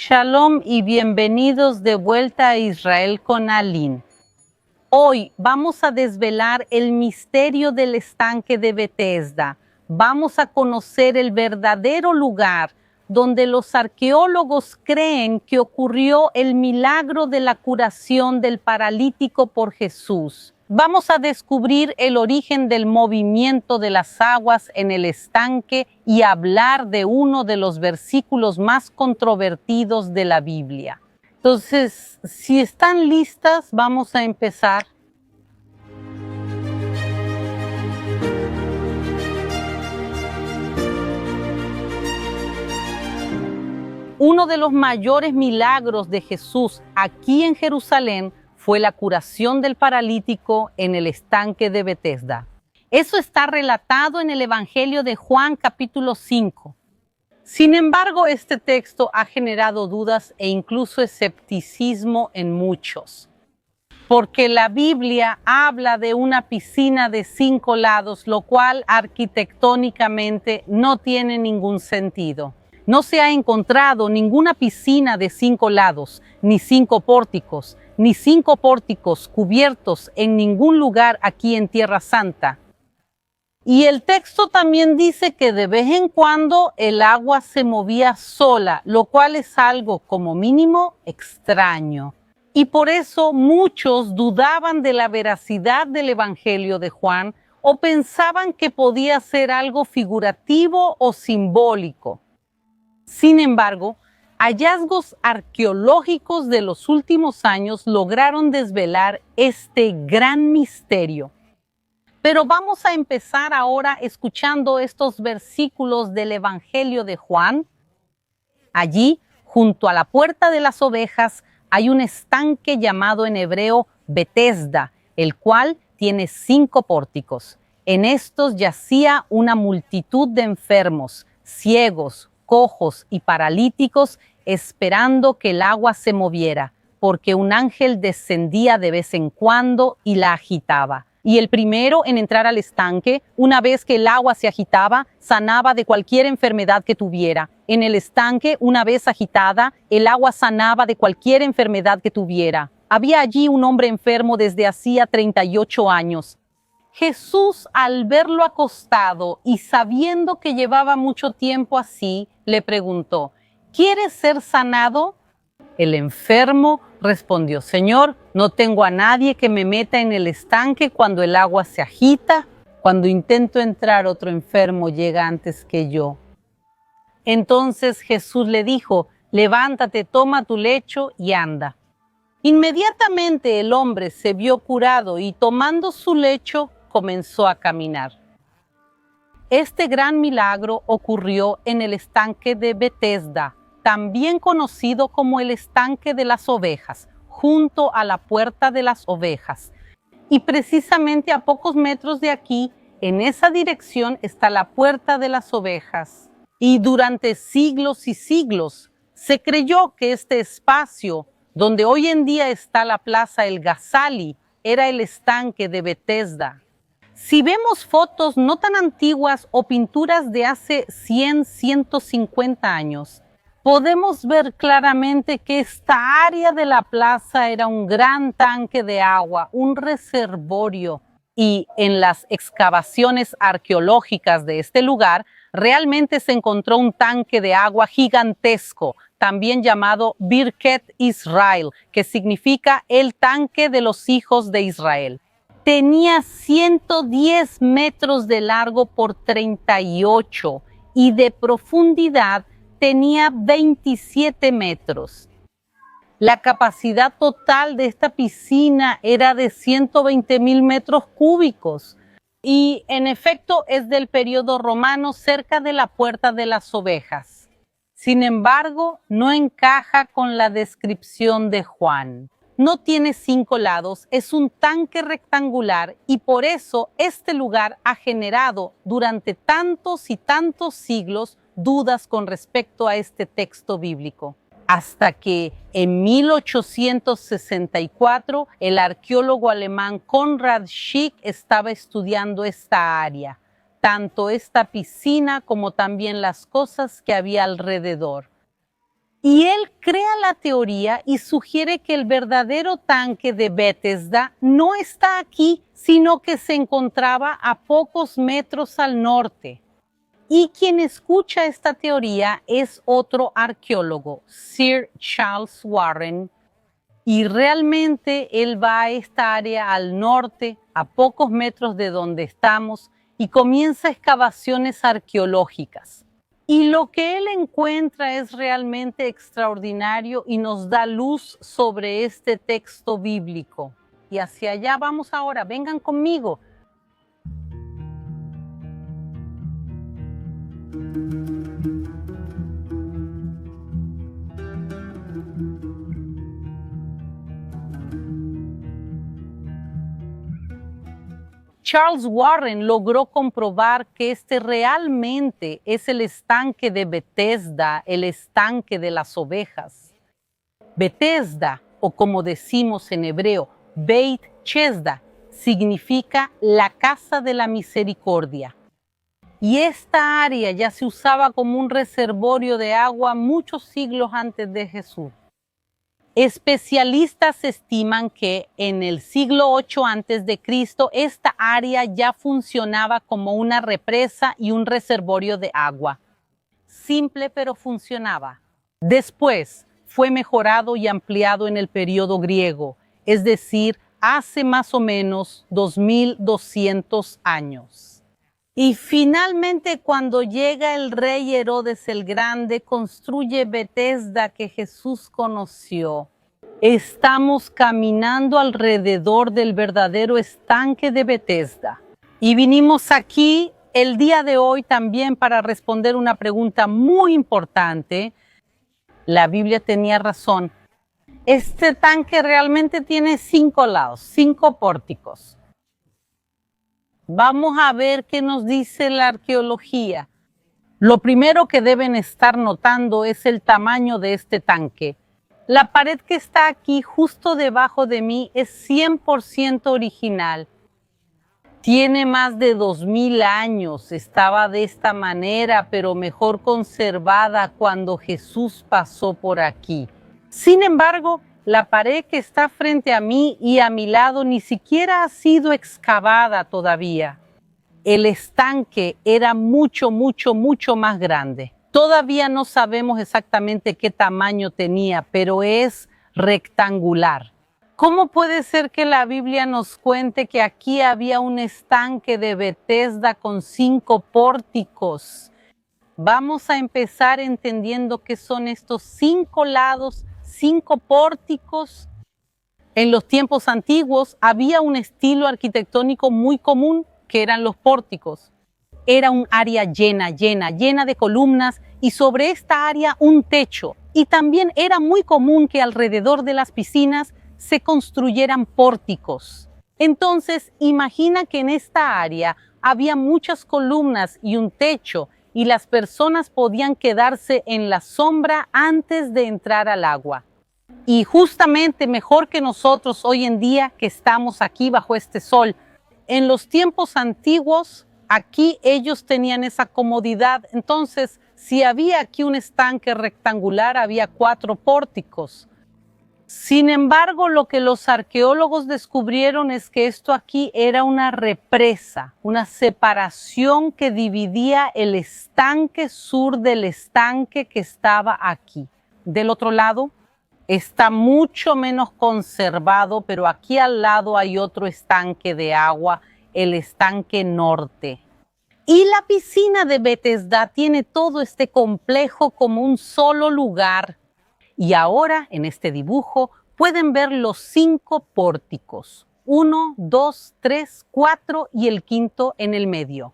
Shalom y bienvenidos de vuelta a Israel con Aline. Hoy vamos a desvelar el misterio del estanque de Betesda. Vamos a conocer el verdadero lugar donde los arqueólogos creen que ocurrió el milagro de la curación del paralítico por Jesús. Vamos a descubrir el origen del movimiento de las aguas en el estanque y hablar de uno de los versículos más controvertidos de la Biblia. Entonces, si están listas, vamos a empezar. Uno de los mayores milagros de Jesús aquí en Jerusalén fue la curación del paralítico en el estanque de Betesda. Eso está relatado en el Evangelio de Juan capítulo 5. Sin embargo, este texto ha generado dudas e incluso escepticismo en muchos, porque la Biblia habla de una piscina de 5 lados, lo cual arquitectónicamente no tiene ningún sentido. No se ha encontrado ninguna piscina de 5 lados, ni 5 pórticos, ni 5 pórticos cubiertos en ningún lugar aquí en Tierra Santa. Y el texto también dice que de vez en cuando el agua se movía sola, lo cual es algo como mínimo extraño. Y por eso muchos dudaban de la veracidad del Evangelio de Juan o pensaban que podía ser algo figurativo o simbólico. Sin embargo, hallazgos arqueológicos de los últimos años lograron desvelar este gran misterio. Pero vamos a empezar ahora escuchando estos versículos del Evangelio de Juan. Allí, junto a la puerta de las ovejas, hay un estanque llamado en hebreo Betesda, el cual tiene 5 pórticos. En estos yacía una multitud de enfermos, ciegos, cojos y paralíticos, esperando que el agua se moviera, porque un ángel descendía de vez en cuando y la agitaba. Y el primero en entrar al estanque, una vez que el agua se agitaba, sanaba de cualquier enfermedad que tuviera. En el estanque, una vez agitada, el agua sanaba de cualquier enfermedad que tuviera. Había allí un hombre enfermo desde hacía 38 años. Jesús, al verlo acostado y sabiendo que llevaba mucho tiempo así, le preguntó: ¿quieres ser sanado? El enfermo respondió: Señor, no tengo a nadie que me meta en el estanque cuando el agua se agita. Cuando intento entrar, otro enfermo llega antes que yo. Entonces Jesús le dijo: levántate, toma tu lecho y anda. Inmediatamente el hombre se vio curado y tomando su lecho comenzó a caminar. Este gran milagro ocurrió en el estanque de Betesda, también conocido como el estanque de las ovejas, junto a la puerta de las ovejas. Y precisamente a pocos metros de aquí, en esa dirección, está la puerta de las ovejas. Y durante siglos y siglos se creyó que este espacio, donde hoy en día está la plaza El Gazali, era el estanque de Betesda. Si vemos fotos no tan antiguas o pinturas de hace 100, 150 años, podemos ver claramente que esta área de la plaza era un gran tanque de agua, un reservorio. Y en las excavaciones arqueológicas de este lugar, realmente se encontró un tanque de agua gigantesco, también llamado Birket Israel, que significa el tanque de los hijos de Israel. Tenía 110 metros de largo por 38 y de profundidad tenía 27 metros. La capacidad total de esta piscina era de 120,000 metros cúbicos y en efecto es del periodo romano, cerca de la puerta de las ovejas. Sin embargo, no encaja con la descripción de Juan. No tiene 5 lados, es un tanque rectangular y por eso este lugar ha generado durante tantos y tantos siglos dudas con respecto a este texto bíblico. Hasta que en 1864 el arqueólogo alemán Konrad Schick estaba estudiando esta área, tanto esta piscina como también las cosas que había alrededor. Y él crea la teoría y sugiere que el verdadero tanque de Bethesda no está aquí, sino que se encontraba a pocos metros al norte. Y quien escucha esta teoría es otro arqueólogo, Sir Charles Warren, y realmente él va a esta área al norte, a pocos metros de donde estamos, y comienza excavaciones arqueológicas. Y lo que él encuentra es realmente extraordinario y nos da luz sobre este texto bíblico. Y hacia allá vamos ahora, vengan conmigo. Charles Warren logró comprobar que este realmente es el estanque de Bethesda, el estanque de las ovejas. Bethesda, o como decimos en hebreo, Beit Chesda, significa la casa de la misericordia. Y esta área ya se usaba como un reservorio de agua muchos siglos antes de Jesús. Especialistas estiman que en el siglo 8 a.C. esta área ya funcionaba como una represa y un reservorio de agua. Simple, pero funcionaba. Después fue mejorado y ampliado en el periodo griego, es decir, hace más o menos 2200 años. Y finalmente, cuando llega el rey Herodes el Grande, construye Bethesda que Jesús conoció. Estamos caminando alrededor del verdadero estanque de Bethesda. Y vinimos aquí el día de hoy también para responder una pregunta muy importante. La Biblia tenía razón. Este tanque realmente tiene 5 lados, 5 pórticos. Vamos a ver qué nos dice la arqueología. Lo primero que deben estar notando es el tamaño de este tanque. La pared que está aquí justo debajo de mí es 100% original. Tiene más de 2000 años, estaba de esta manera, pero mejor conservada cuando Jesús pasó por aquí. Sin embargo, la pared que está frente a mí y a mi lado ni siquiera ha sido excavada todavía. El estanque era mucho más grande. Todavía no sabemos exactamente qué tamaño tenía, pero es rectangular. ¿Cómo puede ser que la Biblia nos cuente que aquí había un estanque de Bethesda con 5 pórticos? Vamos a empezar entendiendo qué son estos 5 lados, 5 pórticos. En los tiempos antiguos había un estilo arquitectónico muy común que eran los pórticos. Era un área llena de columnas y sobre esta área un techo. Y también era muy común que alrededor de las piscinas se construyeran pórticos. Entonces, imagina que en esta área había muchas columnas y un techo y las personas podían quedarse en la sombra antes de entrar al agua. Y justamente mejor que nosotros hoy en día que estamos aquí bajo este sol, en los tiempos antiguos, aquí ellos tenían esa comodidad. Entonces, si había aquí un estanque rectangular, había 4 pórticos. Sin embargo, lo que los arqueólogos descubrieron es que esto aquí era una represa, una separación que dividía el estanque sur del estanque que estaba aquí. Del otro lado, está mucho menos conservado, pero aquí al lado hay otro estanque de agua, el estanque norte. Y la piscina de Bethesda tiene todo este complejo como un solo lugar. Y ahora, en este dibujo, pueden ver los 5 pórticos. 1, 2, 3, 4 y el quinto en el medio.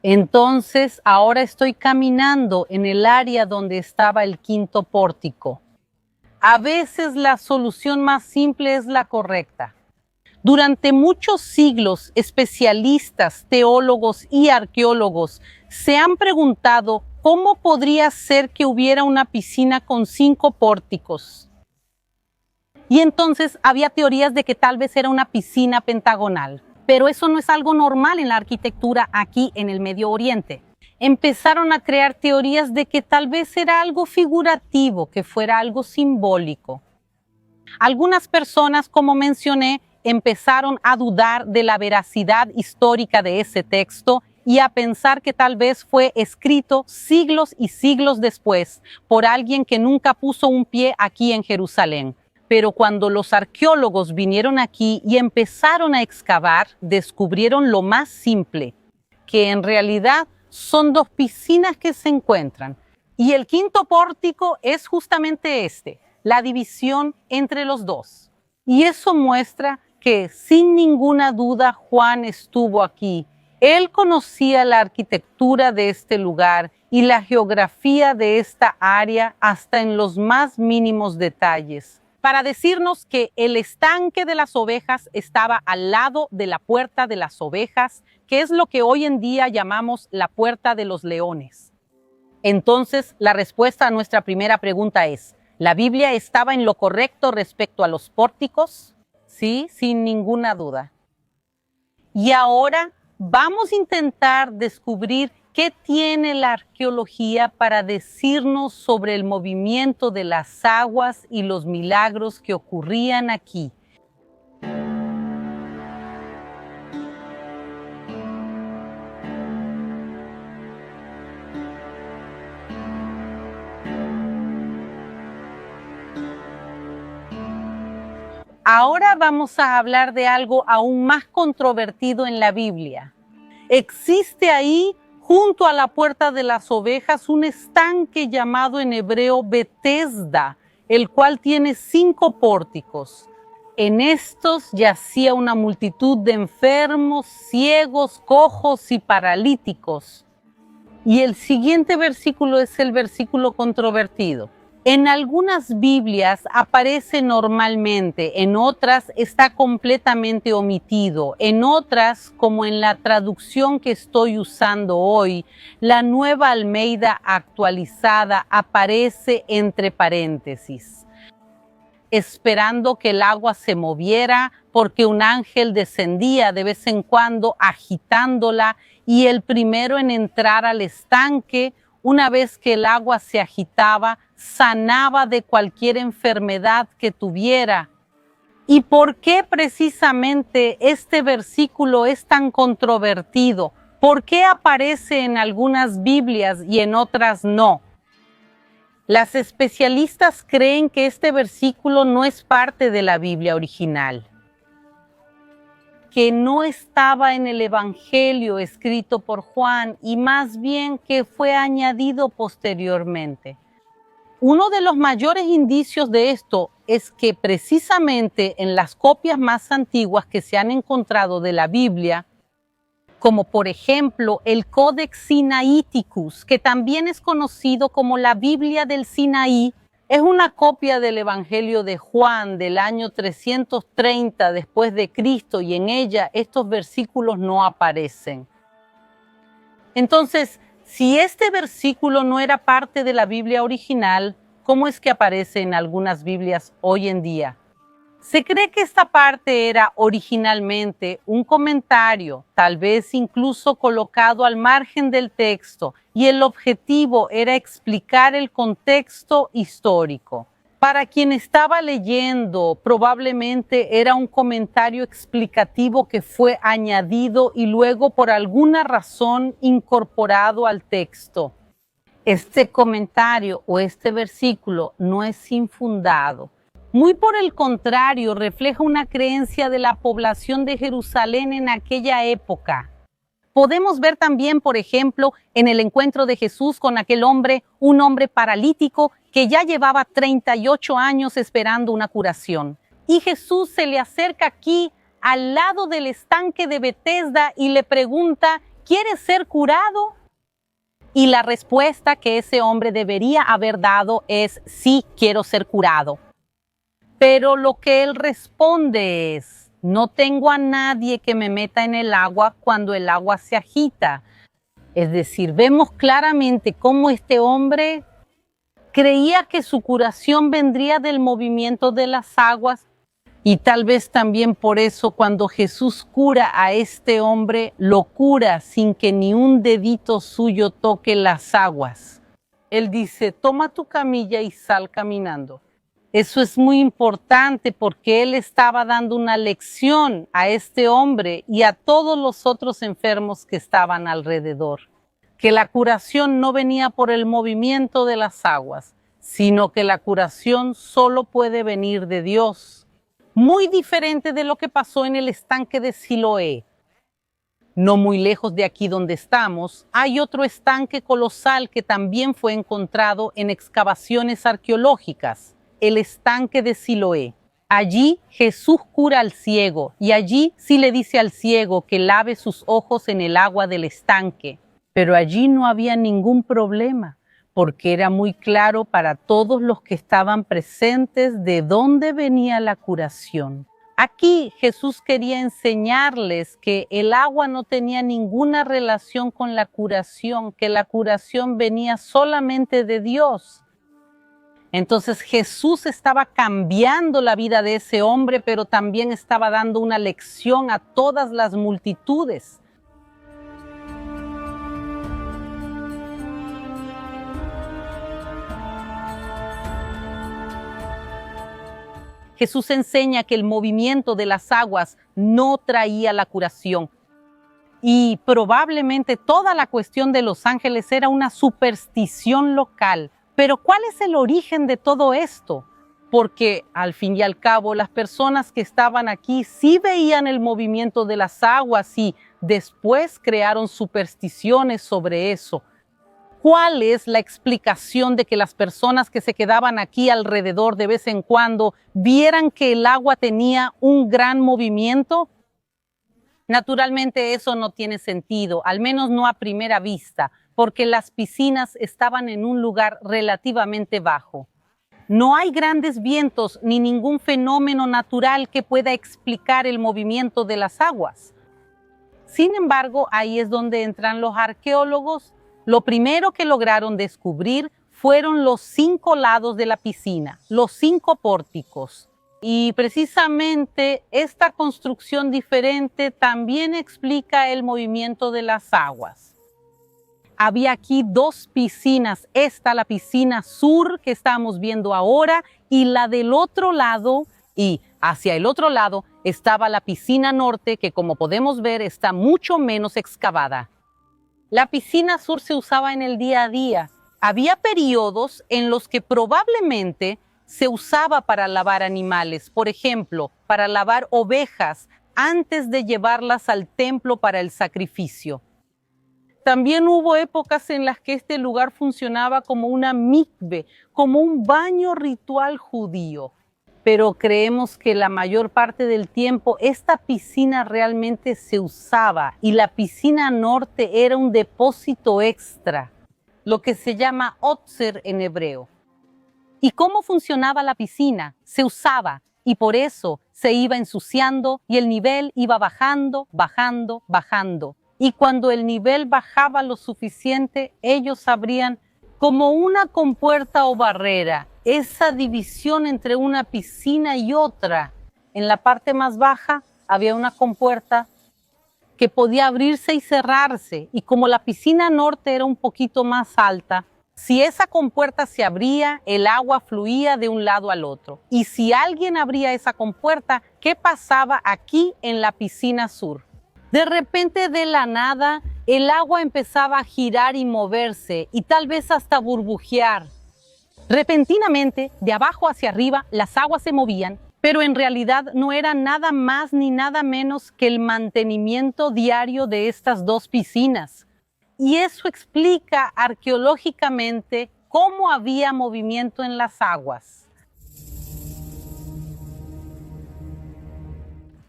Entonces, ahora estoy caminando en el área donde estaba el quinto pórtico. A veces la solución más simple es la correcta. Durante muchos siglos, especialistas, teólogos y arqueólogos se han preguntado cómo podría ser que hubiera una piscina con 5 pórticos. Y entonces había teorías de que tal vez era una piscina pentagonal. Pero eso no es algo normal en la arquitectura aquí en el Medio Oriente. empezaron a crear teorías de que tal vez era algo figurativo, que fuera algo simbólico. Algunas personas, como mencioné, empezaron a dudar de la veracidad histórica de ese texto y a pensar que tal vez fue escrito siglos y siglos después por alguien que nunca puso un pie aquí en Jerusalén. Pero cuando los arqueólogos vinieron aquí y empezaron a excavar, descubrieron lo más simple, que en realidad son dos piscinas que se encuentran. Y el quinto pórtico es justamente este, la división entre los dos. Y eso muestra que sin ninguna duda Juan estuvo aquí. Él conocía la arquitectura de este lugar y la geografía de esta área hasta en los más mínimos detalles, para decirnos que el estanque de las ovejas estaba al lado de la puerta de las ovejas, que es lo que hoy en día llamamos la puerta de los leones. Entonces, la respuesta a nuestra primera pregunta es, ¿la Biblia estaba en lo correcto respecto a los pórticos? Sí, sin ninguna duda. Y ahora vamos a intentar descubrir qué tiene la arqueología para decirnos sobre el movimiento de las aguas y los milagros que ocurrían aquí. Ahora vamos a hablar de algo aún más controvertido en la Biblia. Existe ahí, junto a la puerta de las ovejas, un estanque llamado en hebreo Betesda, el cual tiene 5 pórticos. En estos yacía una multitud de enfermos, ciegos, cojos y paralíticos. Y el siguiente versículo es el versículo controvertido. En algunas Biblias aparece normalmente, en otras está completamente omitido, en otras, como en la traducción que estoy usando hoy, la Nueva Almeida actualizada aparece entre paréntesis, esperando que el agua se moviera, porque un ángel descendía de vez en cuando agitándola, y el primero en entrar al estanque, una vez que el agua se agitaba, sanaba de cualquier enfermedad que tuviera. ¿Y por qué precisamente este versículo es tan controvertido? ¿Por qué aparece en algunas Biblias y en otras no? Las especialistas creen que este versículo no es parte de la Biblia original, que no estaba en el Evangelio escrito por Juan y más bien que fue añadido posteriormente. Uno de los mayores indicios de esto es que precisamente en las copias más antiguas que se han encontrado de la Biblia, como por ejemplo el Codex Sinaiticus, que también es conocido como la Biblia del Sinaí, es una copia del Evangelio de Juan del año 330 después de Cristo y en ella estos versículos no aparecen. Entonces, si este versículo no era parte de la Biblia original, ¿cómo es que aparece en algunas Biblias hoy en día? Se cree que esta parte era originalmente un comentario, tal vez incluso colocado al margen del texto, y el objetivo era explicar el contexto histórico. Para quien estaba leyendo, probablemente era un comentario explicativo que fue añadido y luego por alguna razón incorporado al texto. Este comentario o este versículo no es infundado. Muy por el contrario, refleja una creencia de la población de Jerusalén en aquella época. Podemos ver también, por ejemplo, en el encuentro de Jesús con aquel hombre, un hombre paralítico que ya llevaba 38 años esperando una curación. Y Jesús se le acerca aquí al lado del estanque de Betesda y le pregunta, ¿quieres ser curado? Y la respuesta que ese hombre debería haber dado es, sí, quiero ser curado. Pero lo que él responde es, no tengo a nadie que me meta en el agua cuando el agua se agita. Es decir, vemos claramente cómo este hombre creía que su curación vendría del movimiento de las aguas Y tal vez también por eso cuando Jesús cura a este hombre, lo cura sin que ni un dedito suyo toque las aguas. Él dice, toma tu camilla y sal caminando. Eso es muy importante porque él estaba dando una lección a este hombre y a todos los otros enfermos que estaban alrededor. Que la curación no venía por el movimiento de las aguas, sino que la curación solo puede venir de Dios. Muy diferente de lo que pasó en el estanque de Siloé. No muy lejos de aquí donde estamos, hay otro estanque colosal que también fue encontrado en excavaciones arqueológicas, el estanque de Siloé. Allí Jesús cura al ciego y allí sí le dice al ciego que lave sus ojos en el agua del estanque. Pero allí no había ningún problema, porque era muy claro para todos los que estaban presentes de dónde venía la curación. Aquí Jesús quería enseñarles que el agua no tenía ninguna relación con la curación, que la curación venía solamente de Dios. Entonces Jesús estaba cambiando la vida de ese hombre, pero también estaba dando una lección a todas las multitudes. Jesús enseña que el movimiento de las aguas no traía la curación. Y probablemente toda la cuestión de los ángeles era una superstición local. Pero ¿cuál es el origen de todo esto? Porque al fin y al cabo las personas que estaban aquí sí veían el movimiento de las aguas y después crearon supersticiones sobre eso. ¿Cuál es la explicación de que las personas que se quedaban aquí alrededor de vez en cuando vieran que el agua tenía un gran movimiento? Naturalmente eso no tiene sentido, al menos no a primera vista, porque las piscinas estaban en un lugar relativamente bajo. No hay grandes vientos ni ningún fenómeno natural que pueda explicar el movimiento de las aguas. Sin embargo, ahí es donde entran los arqueólogos. Lo primero que lograron descubrir fueron los 5 lados de la piscina, los 5 pórticos. Y precisamente esta construcción diferente también explica el movimiento de las aguas. Había aquí 2 piscinas, esta la piscina sur que estamos viendo ahora y la del otro lado, y hacia el otro lado estaba la piscina norte que como podemos ver está mucho menos excavada. La piscina sur se usaba en el día a día. Había periodos en los que probablemente se usaba para lavar animales, por ejemplo, para lavar ovejas antes de llevarlas al templo para el sacrificio. También hubo épocas en las que este lugar funcionaba como una mikve, como un baño ritual judío. Pero creemos que la mayor parte del tiempo esta piscina realmente se usaba y la piscina norte era un depósito extra, lo que se llama otzer en hebreo. ¿Y cómo funcionaba la piscina? Se usaba y por eso se iba ensuciando y el nivel iba bajando, bajando, bajando. Y cuando el nivel bajaba lo suficiente, ellos abrían como una compuerta o barrera, esa división entre una piscina y otra. En la parte más baja había una compuerta que podía abrirse y cerrarse, y como la piscina norte era un poquito más alta, si esa compuerta se abría, el agua fluía de un lado al otro. Y si alguien abría esa compuerta, ¿qué pasaba aquí en la piscina sur? De repente, de la nada, el agua empezaba a girar y moverse, y tal vez hasta burbujear. Repentinamente, de abajo hacia arriba, las aguas se movían, pero en realidad no era nada más ni nada menos que el mantenimiento diario de estas 2 piscinas. Y eso explica arqueológicamente cómo había movimiento en las aguas.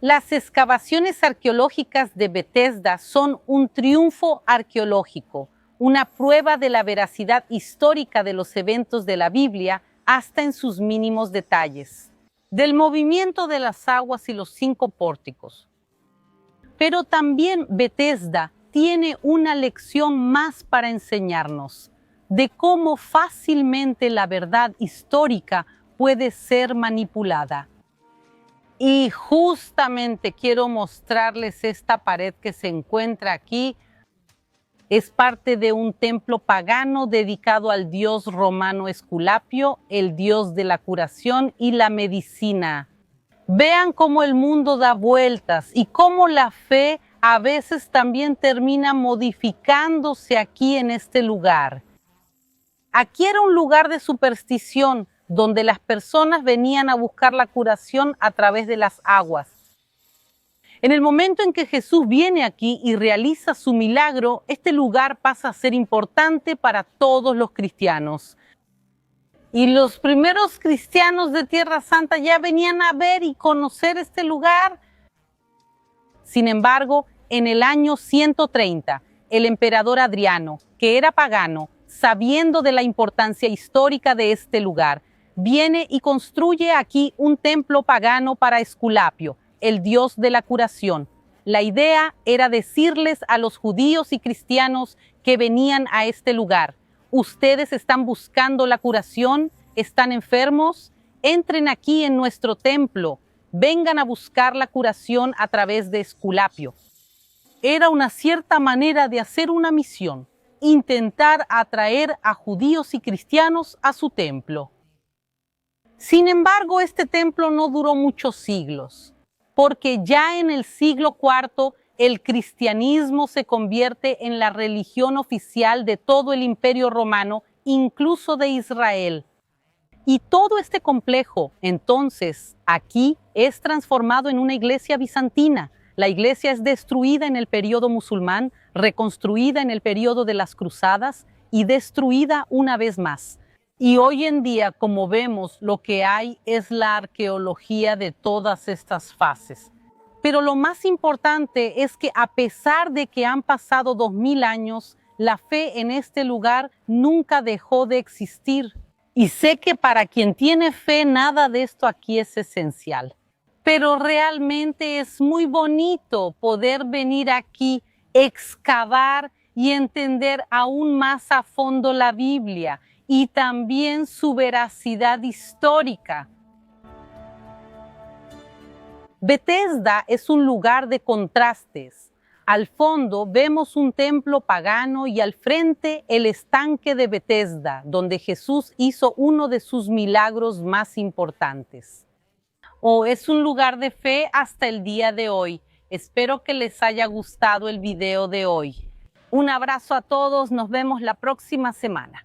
Las excavaciones arqueológicas de Betesda son un triunfo arqueológico, una prueba de la veracidad histórica de los eventos de la Biblia hasta en sus mínimos detalles, del movimiento de las aguas y los 5 pórticos. Pero también Betesda tiene una lección más para enseñarnos, de cómo fácilmente la verdad histórica puede ser manipulada. Y justamente quiero mostrarles esta pared que se encuentra aquí. Es parte de un templo pagano dedicado al dios romano Esculapio, el dios de la curación y la medicina. Vean cómo el mundo da vueltas y cómo la fe a veces también termina modificándose aquí en este lugar. Aquí era un lugar de superstición donde las personas venían a buscar la curación a través de las aguas. En el momento en que Jesús viene aquí y realiza su milagro, este lugar pasa a ser importante para todos los cristianos. Y los primeros cristianos de Tierra Santa ya venían a ver y conocer este lugar. Sin embargo, en el año 130, el emperador Adriano, que era pagano, sabiendo de la importancia histórica de este lugar, viene y construye aquí un templo pagano para Esculapio, el dios de la curación. La idea era decirles a los judíos y cristianos que venían a este lugar: ustedes están buscando la curación, están enfermos, entren aquí en nuestro templo, vengan a buscar la curación a través de Esculapio. Era una cierta manera de hacer una misión, intentar atraer a judíos y cristianos a su templo. Sin embargo, este templo no duró muchos siglos, porque ya en el siglo IV el cristianismo se convierte en la religión oficial de todo el Imperio Romano, incluso de Israel. Y todo este complejo, entonces, aquí es transformado en una iglesia bizantina. La iglesia es destruida en el periodo musulmán, reconstruida en el periodo de las cruzadas y destruida una vez más. Y hoy en día, como vemos, lo que hay es la arqueología de todas estas fases. Pero lo más importante es que a pesar de que han pasado 2000 años, la fe en este lugar nunca dejó de existir. Y sé que para quien tiene fe, nada de esto aquí es esencial. Pero realmente es muy bonito poder venir aquí, excavar y entender aún más a fondo la Biblia y también su veracidad histórica. Betesda es un lugar de contrastes. Al fondo vemos un templo pagano y al frente el estanque de Betesda, donde Jesús hizo uno de sus milagros más importantes. Es un lugar de fe hasta el día de hoy. Espero que les haya gustado el video de hoy. Un abrazo a todos, nos vemos la próxima semana.